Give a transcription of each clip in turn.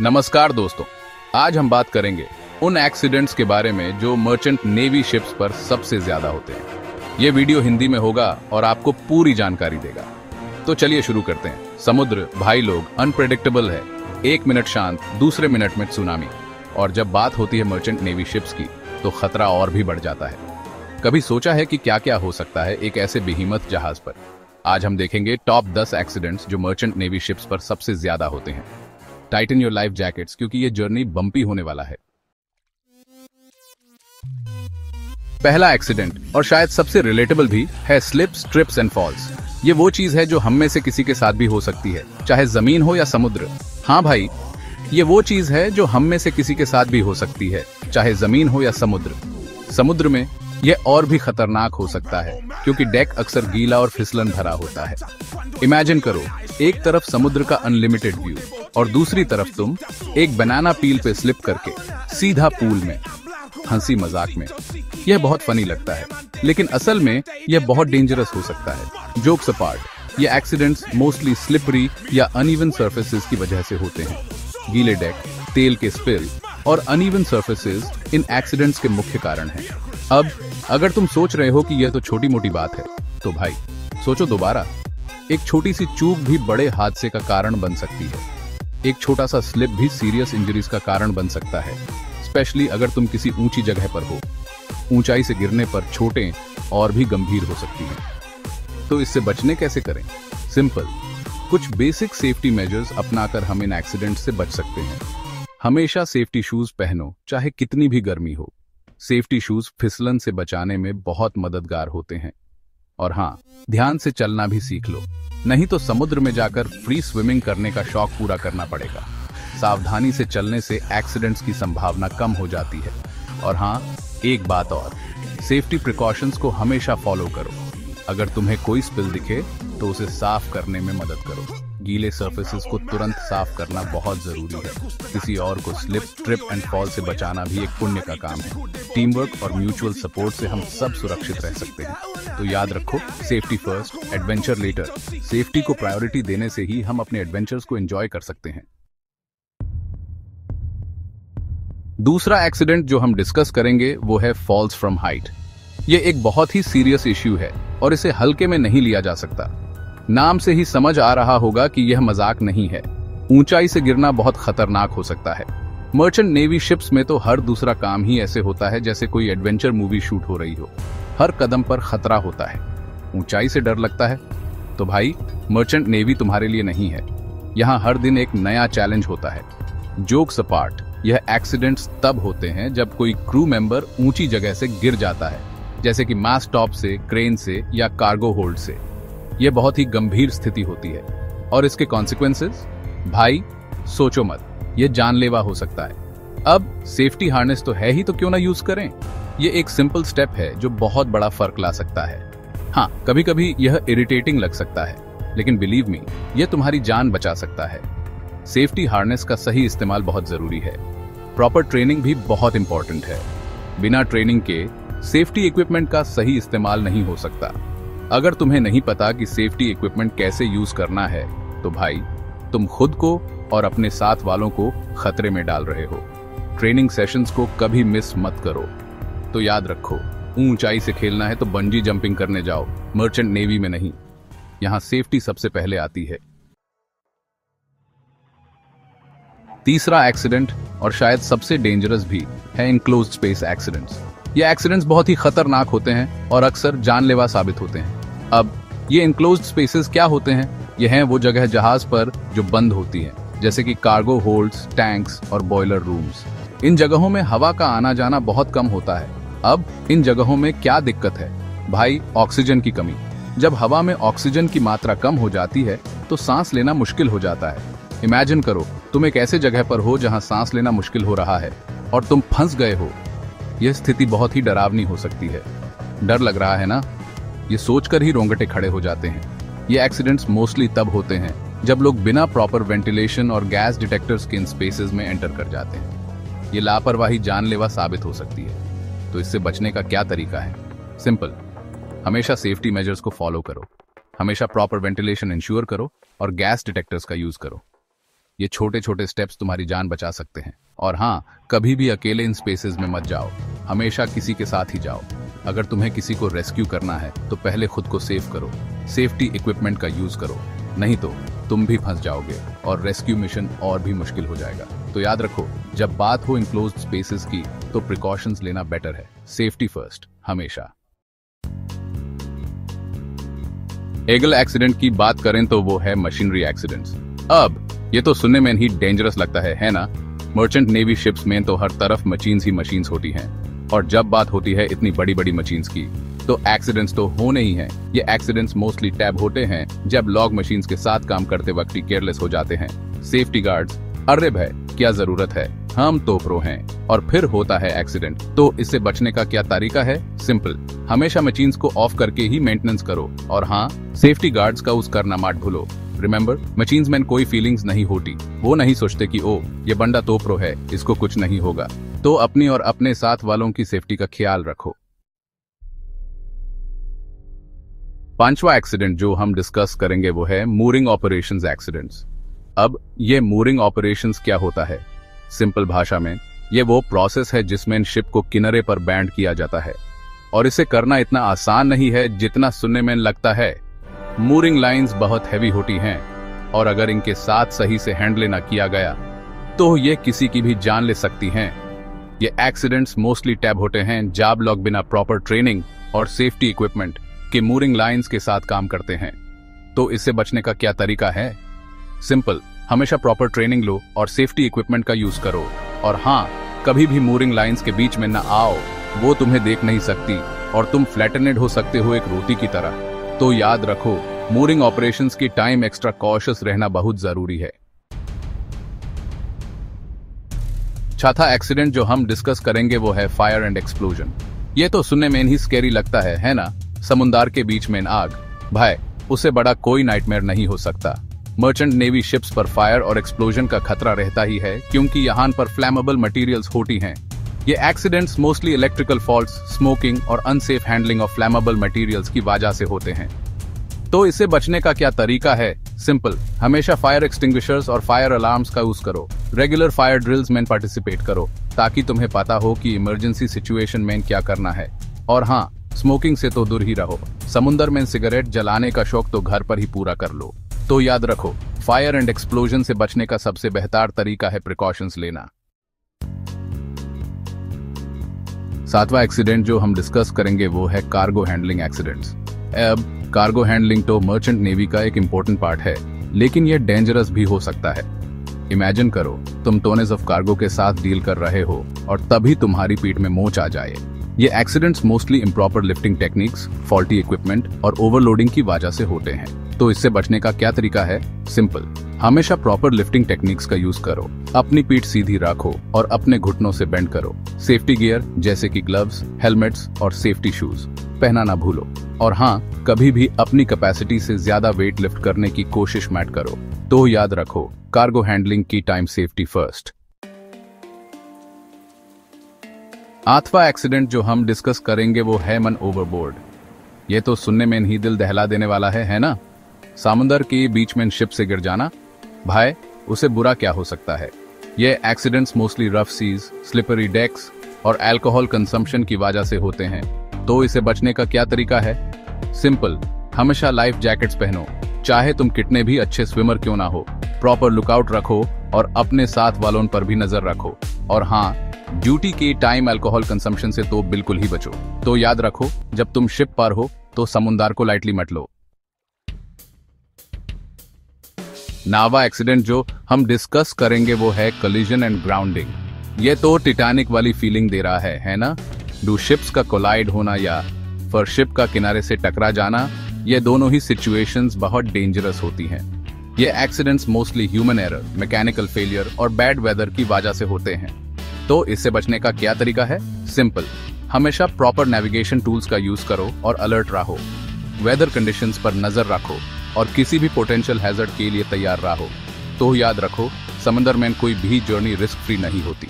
नमस्कार दोस्तों, आज हम बात करेंगे उन एक्सीडेंट्स के बारे में जो मर्चेंट नेवी शिप्स पर सबसे ज्यादा होते हैं। ये वीडियो हिंदी में होगा और आपको पूरी जानकारी देगा। तो चलिए शुरू करते हैं। समुद्र भाई लोग अनप्रेडिक्टेबल है। एक मिनट शांत, दूसरे मिनट में सुनामी। और जब बात होती है मर्चेंट नेवी शिप्स की तो खतरा और भी बढ़ जाता है। कभी सोचा है कि क्या क्या हो सकता है एक ऐसे बेहिम्मत जहाज पर? आज हम देखेंगे टॉप 10 एक्सीडेंट्स जो मर्चेंट नेवी शिप्स पर सबसे ज्यादा होते हैं। टाइटन योर लाइफ जैकेट्स, क्योंकि ये जर्नी बम्पी होने वाला है। पहला एक्सीडेंट, और शायद सबसे रिलेटेबल भी, है स्लिप्स, ट्रिप्स एंड फॉल्स। ये वो चीज है जो हम में से किसी के साथ भी हो सकती है, चाहे जमीन हो या समुद्र। हाँ भाई, ये वो चीज है जो हम में से किसी के साथ भी हो सकती है, चाहे जमीन हो या समुद्र। समुद्र में यह और भी खतरनाक हो सकता है क्योंकि डेक अक्सर गीला और फिसलन भरा होता है। इमेजिन करो, एक तरफ समुद्र का अनलिमिटेड व्यू और दूसरी तरफ तुम एक बनाना पील पे स्लिप करके सीधा पूल में। हंसी मजाक में यह बहुत फनी लगता है, लेकिन असल में यह बहुत डेंजरस हो सकता है। जोक्स अपार्ट, ये एक्सीडेंट्स मोस्टली स्लिपरी या अनइवन सर्फेसेस की वजह से होते हैं। गीले डेक, तेल के स्पिल और अनइवन सर्फेसेस इन एक्सीडेंट्स के मुख्य कारण हैं। अब अगर तुम सोच रहे हो कि यह तो छोटी मोटी बात है, तो भाई सोचो दोबारा। एक छोटी सी चूक भी बड़े हादसे का कारण बन सकती है। एक छोटा सा स्लिप भी सीरियस इंजरीज का कारण बन सकता है, स्पेशली अगर तुम किसी ऊंची जगह पर हो। ऊंचाई से गिरने पर चोटें और भी गंभीर हो सकती हैं। तो इससे बचने कैसे करें? सिंपल, कुछ बेसिक सेफ्टी मेजर्स अपनाकर हम इन एक्सीडेंट से बच सकते हैं। हमेशा सेफ्टी शूज पहनो, चाहे कितनी भी गर्मी हो। सेफ्टी शूज फिसलन से बचाने में बहुत मददगार होते हैं। और हाँ, ध्यान से चलना भी सीख लो, नहीं तो समुद्र में जाकर फ्री स्विमिंग करने का शौक पूरा करना पड़ेगा। सावधानी से चलने से एक्सीडेंट्स की संभावना कम हो जाती है। और हाँ, एक बात और, सेफ्टी प्रिकॉशंस को हमेशा फॉलो करो। अगर तुम्हें कोई स्पिल दिखे तो उसे साफ करने में मदद करो। गीले सर्फेसेस को तुरंत साफ करना बहुत जरूरी है। किसी और को स्लिप, ट्रिप एंड फॉल से बचाना भी एक पुण्य का काम है। टीम वर्क और म्यूचुअल सपोर्ट से हम सब सुरक्षित रह सकते हैं। तो याद रखो, safety first, adventure later. Safety को प्रायोरिटी देने से ही हम अपने एडवेंचर्स को एंजॉय कर सकते हैं। दूसरा एक्सीडेंट जो हम डिस्कस करेंगे वो है फॉल्स फ्रॉम हाइट। ये एक बहुत ही सीरियस इश्यू है और इसे हल्के में नहीं लिया जा सकता। नाम से ही समझ आ रहा होगा कि यह मजाक नहीं है। ऊंचाई से गिरना बहुत खतरनाक हो सकता है। मर्चेंट नेवी शिप्स में तो हर दूसरा काम ही ऐसे होता है जैसे कोई एडवेंचर मूवी शूट हो रही हो। हर कदम पर खतरा होता है। ऊंचाई से डर लगता है तो भाई, मर्चेंट नेवी तुम्हारे लिए नहीं है। यहाँ हर दिन एक नया चैलेंज होता है। जोक्स अपार्ट, यह एक्सीडेंट्स तब होते हैं जब कोई क्रू मेंबर ऊंची जगह से गिर जाता है, जैसे कि मास्ट टॉप से, क्रेन से या कार्गो होल्ड से। यह बहुत ही गंभीर स्थिति होती है और इसके कॉन्सिक्वेंसेस, भाई सोचो मत, यह जानलेवा हो सकता है। अब सेफ्टी हार्नेस तो है ही, तो क्यों ना यूज करें? यह एक सिंपल स्टेप है जो बहुत बड़ा फर्क ला सकता है। हाँ, कभी कभी यह इरिटेटिंग लग सकता है, लेकिन बिलीव मी, यह तुम्हारी जान बचा सकता है। सेफ्टी हार्नेस का सही इस्तेमाल बहुत जरूरी है। प्रॉपर ट्रेनिंग भी बहुत इंपॉर्टेंट है। बिना ट्रेनिंग के सेफ्टी इक्विपमेंट का सही इस्तेमाल नहीं हो सकता। अगर तुम्हें नहीं पता कि सेफ्टी इक्विपमेंट कैसे यूज करना है, तो भाई तुम खुद को और अपने साथ वालों को खतरे में डाल रहे हो। ट्रेनिंग सेशंस को कभी मिस मत करो। तो याद रखो, ऊंचाई से खेलना है तो बंजी जंपिंग करने जाओ, मर्चेंट नेवी में नहीं। यहां सेफ्टी सबसे पहले आती है। तीसरा एक्सीडेंट, और शायद सबसे डेंजरस भी, है इनक्लोज्ड स्पेस एक्सीडेंट्स। ये एक्सीडेंट्स बहुत ही खतरनाक होते हैं और अक्सर जानलेवा साबित होते हैं। अब ये इनक्लोज्ड स्पेसेस क्या होते हैं? ये हैं वो जगह जहाज पर जो बंद होती हैं, जैसे कि कार्गो होल्ड्स, टैंक्स और बॉयलर रूम्स। इन जगहों में हवा का आना जाना बहुत कम होता है। अब इन जगहों में क्या दिक्कत है? भाई, ऑक्सीजन की कमी। जब हवा में ऑक्सीजन की मात्रा कम हो जाती है तो सांस लेना मुश्किल हो जाता है। इमेजिन करो, तुम एक ऐसे जगह पर हो जहां सांस लेना मुश्किल हो रहा है और तुम फंस गए हो। यह स्थिति बहुत ही डरावनी हो सकती है। डर लग रहा है ना? ये सोचकर ही रोंगटे खड़े हो जाते हैं। ये एक्सीडेंट्स मोस्टली तब होते हैं जब लोग बिना प्रॉपर वेंटिलेशन और गैस डिटेक्टर्स के इन स्पेसेस में एंटर कर जाते हैं। ये लापरवाही जानलेवा साबित हो सकती है। तो इससे बचने का क्या तरीका है? सिंपल, हमेशा सेफ्टी मेजर्स को फॉलो करो। हमेशा प्रॉपर वेंटिलेशन इंश्योर करो और गैस डिटेक्टर्स का यूज करो। ये छोटे छोटे स्टेप्स तुम्हारी जान बचा सकते हैं। और हाँ, कभी भी अकेले इन स्पेसेस में मत जाओ, हमेशा किसी के साथ ही जाओ। अगर तुम्हें किसी को रेस्क्यू करना है तो पहले खुद को सेव करो, सेफ्टी इक्विपमेंट का यूज करो, नहीं तो तुम भी फंस जाओगे और रेस्क्यू मिशन और भी मुश्किल हो जाएगा। तो याद रखो, जब बात हो इनक्लोज्ड स्पेसेस की तो प्रिकॉशंस लेना बेटर है। सेफ्टी फर्स्ट हमेशा। एगल एक्सीडेंट की बात करें तो वो है मशीनरी एक्सीडेंट्स। अब ये तो सुनने में ही डेंजरस लगता है ना। मर्चेंट नेवी शिप्स में तो हर तरफ मशीन्स ही मशीन्स होती हैं, और जब बात होती है इतनी बड़ी बड़ी मशीन्स की तो एक्सीडेंट्स तो होने ही हैं। ये एक्सीडेंट्स मोस्टली टैब होते हैं जब लॉग मशीन्स के साथ काम करते वक्त ही केयरलेस हो जाते हैं। सेफ्टी गार्ड्स, अरे भाई क्या जरूरत है, हम तो प्रो हैं। और फिर होता है एक्सीडेंट, तो इससे बचने का क्या तरीका है? सिंपल, हमेशा मशीन्स को ऑफ करके ही मेंटेनेंस करो। और हाँ, सेफ्टी गार्ड्स का यूज करना मत भूलो। रिमेंबर, मशीन्स में कोई फीलिंग्स नहीं होती, वो नहीं सोचते कि ओ ये बंदा तो प्रो है, इसको कुछ नहीं होगा। तो अपनी और अपने साथ वालों की सेफ्टी का ख्याल रखो। पांचवा एक्सीडेंट जो हम डिस्कस करेंगे वो है मूरिंग ऑपरेशंस एक्सीडेंट्स। अब ये मूरिंग ऑपरेशंस क्या होता है? सिंपल भाषा में ये वो प्रोसेस है जिसमें शिप को किनारे पर बैंड किया जाता है, और इसे करना इतना आसान नहीं है जितना सुनने में लगता है। मूरिंग लाइंस बहुत हैवी होती हैं, और अगर इनके साथ सही से हैंडल ना किया गया तो ये किसी की भी जान ले सकती हैं। ये एक्सीडेंट्स मोस्टली टैब होते हैं जब लोग बिना प्रॉपर ट्रेनिंग और सेफ्टी इक्विपमेंट के मूरिंग लाइंस के साथ काम करते हैं। तो इससे बचने का क्या तरीका है? सिंपल, हमेशा प्रॉपर ट्रेनिंग लो और सेफ्टी इक्विपमेंट का यूज करो। और हाँ, कभी भी मूरिंग लाइंस के बीच में ना आओ, वो तुम्हें देख नहीं सकती और तुम फ्लैटनेड हो सकते हो एक रोटी की तरह। तो याद रखो, मूरिंग ऑपरेशंस की टाइम एक्स्ट्रा कॉशियस रहना बहुत जरूरी है। चौथा एक्सीडेंट जो हम डिस्कस करेंगे वो है फायर एंड एक्सप्लोजन। ये तो सुनने में ही स्कैरी लगता है ना। समुद्र के बीच में आग, भाई उससे बड़ा कोई नाइटमेयर नहीं हो सकता। मर्चेंट नेवी शिप्स पर फायर और एक्सप्लोजन का खतरा रहता ही है, क्योंकि यहाँ पर फ्लैमेबल मटेरियल्स होती हैं। ये accidents mostly electrical faults, smoking और अनसेफ हैंडलिंग ऑफ फ्लैमेबल मटेरियल्स की वजह से होते हैं। तो इससे बचने का क्या तरीका है? सिंपल, हमेशा फायर एक्सटिंग्विशर्स और फायर अलार्म्स का यूज करो। रेगुलर फायर ड्रिल्स में पार्टिसिपेट करो ताकि तुम्हें पता हो कि इमरजेंसी सिचुएशन में क्या करना है। और हाँ, स्मोकिंग से तो दूर ही रहो। समुद्र में सिगरेट जलाने का शौक तो घर पर ही पूरा कर लो। तो याद रखो, फायर एंड एक्सप्लोजन से बचने का सबसे बेहतर तरीका है प्रिकॉशंस लेना। सातवां एक्सीडेंट जो हम डिस्कस करेंगे वो है कार्गो हैंडलिंग एक्सीडेंट्स। अब कार्गो हैंडलिंग तो मर्चेंट नेवी का एक इंपॉर्टेंट पार्ट है, लेकिन ये डेंजरस भी हो सकता है। इमेजिन करो, तुम टोनेज ऑफ कार्गो के साथ डील कर रहे हो और तभी तुम्हारी पीठ में मोच आ जाए। ये accidents mostly improper lifting techniques, faulty equipment और ओवरलोडिंग की वजह से होते हैं। तो इससे बचने का क्या तरीका है? सिंपल, हमेशा प्रॉपर लिफ्टिंग टेक्निक्स का यूज करो। अपनी पीठ सीधी रखो और अपने घुटनों से बेंड करो। सेफ्टी गियर जैसे कि ग्लव्स, हेलमेट्स और सेफ्टी शूज पहना ना भूलो। और हाँ, कभी भी अपनी कैपेसिटी से ज्यादा वेट लिफ्ट करने की कोशिश मत करो। तो याद रखो, कार्गो हैंडलिंग की टाइम सेफ्टी फर्स्ट। आठवां एक्सीडेंट जो हम डिस्कस करेंगे वो है मन ओवरबोर्ड। ये तो सुनने में ही दिल दहला देने वाला है ना। समुद्र के बीच में शिप से गिर जाना, भाई उसे बुरा क्या हो सकता है। ये accidents mostly rough seas, slippery decks और अल्कोहल कंजम्पशन की वजह से होते हैं। तो इसे बचने का क्या तरीका है? सिंपल, हमेशा लाइफ जैकेट्स पहनो, चाहे तुम कितने भी अच्छे स्विमर क्यों ना हो। प्रॉपर लुकआउट रखो और अपने साथ वालों पर भी नजर रखो। और हाँ, ड्यूटी के टाइम अल्कोहल कंजम्पशन से तो बिल्कुल ही बचो। तो याद रखो, जब तुम शिप पर हो तो समुद्र को लाइटली मत लो। नौवां एक्सीडेंट जो हम डिस्कस करेंगे वो है कोलिजन एंड ग्राउंडिंग। ये तो टाइटैनिक वाली फीलिंग दे रहा है ना। दो शिप्स का कोलाइड होना या फिर शिप का किनारे से टकरा जाना, ये दोनों ही सिचुएशंस बहुत डेंजरस होती हैं। ये accidents mostly human error, mechanical failure और बैड वेदर की वजह से होते हैं। तो इससे बचने का क्या तरीका है? सिंपल, हमेशा प्रॉपर नेविगेशन टूल्स का यूज करो और अलर्ट रहो। वेदर कंडीशंस पर नजर रखो और किसी भी पोटेंशियल हैजर्ड के लिए तैयार रहो। तो याद रखो, समंदर में कोई भी जर्नी रिस्क फ्री नहीं होती।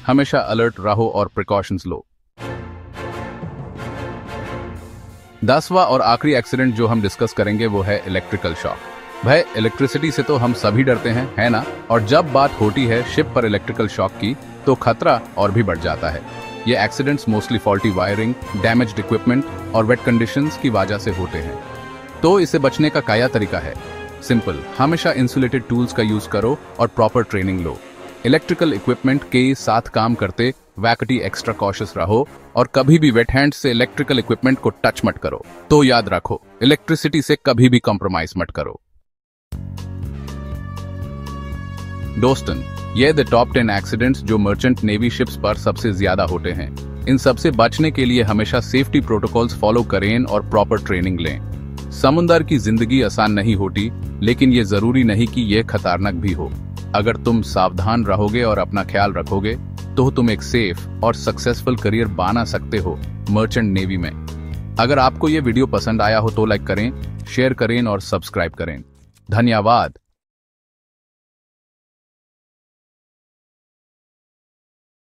हमेशा अलर्ट रहो और प्रिकॉशंस लो। 10वां और आखिरी एक्सीडेंट जो हम डिस्कस करेंगे वो है इलेक्ट्रिकल शॉक। भाई इलेक्ट्रिसिटी से तो हम सभी डरते हैं, है ना? और जब बात होती है शिप पर इलेक्ट्रिकल शॉक की, तो खतरा और भी बढ़ जाता है। ये accidents mostly faulty wiring, damaged equipment और वेट कंडीशंस की वजह से होते हैं। तो इसे बचने का क्या तरीका है? सिंपल, हमेशा इंसुलेटेड टूल्स का यूज करो और प्रॉपर ट्रेनिंग लो। इलेक्ट्रिकल इक्विपमेंट के साथ काम करते वैकटी एक्स्ट्रा कॉशियस रहो और कभी भी वेट हैंड से इलेक्ट्रिकल इक्विपमेंट को टच मत करो। तो याद रखो, इलेक्ट्रिसिटी से कभी भी कॉम्प्रोमाइज मत करो। दोस्तन, ये द टॉप 10 एक्सीडेंट्स जो मर्चेंट नेवी शिप्स पर सबसे ज्यादा होते हैं। इन सब से बचने के लिए हमेशा सेफ्टी प्रोटोकॉल्स फॉलो करें और प्रॉपर ट्रेनिंग लें। समुद्र की जिंदगी आसान नहीं होती, लेकिन ये जरूरी नहीं कि ये खतरनाक भी हो। अगर तुम सावधान रहोगे और अपना ख्याल रखोगे, तो तुम एक सेफ और सक्सेसफुल करियर बना सकते हो मर्चेंट नेवी में। अगर आपको ये वीडियो पसंद आया हो तो लाइक करें, शेयर करें और सब्सक्राइब करें। धन्यवाद।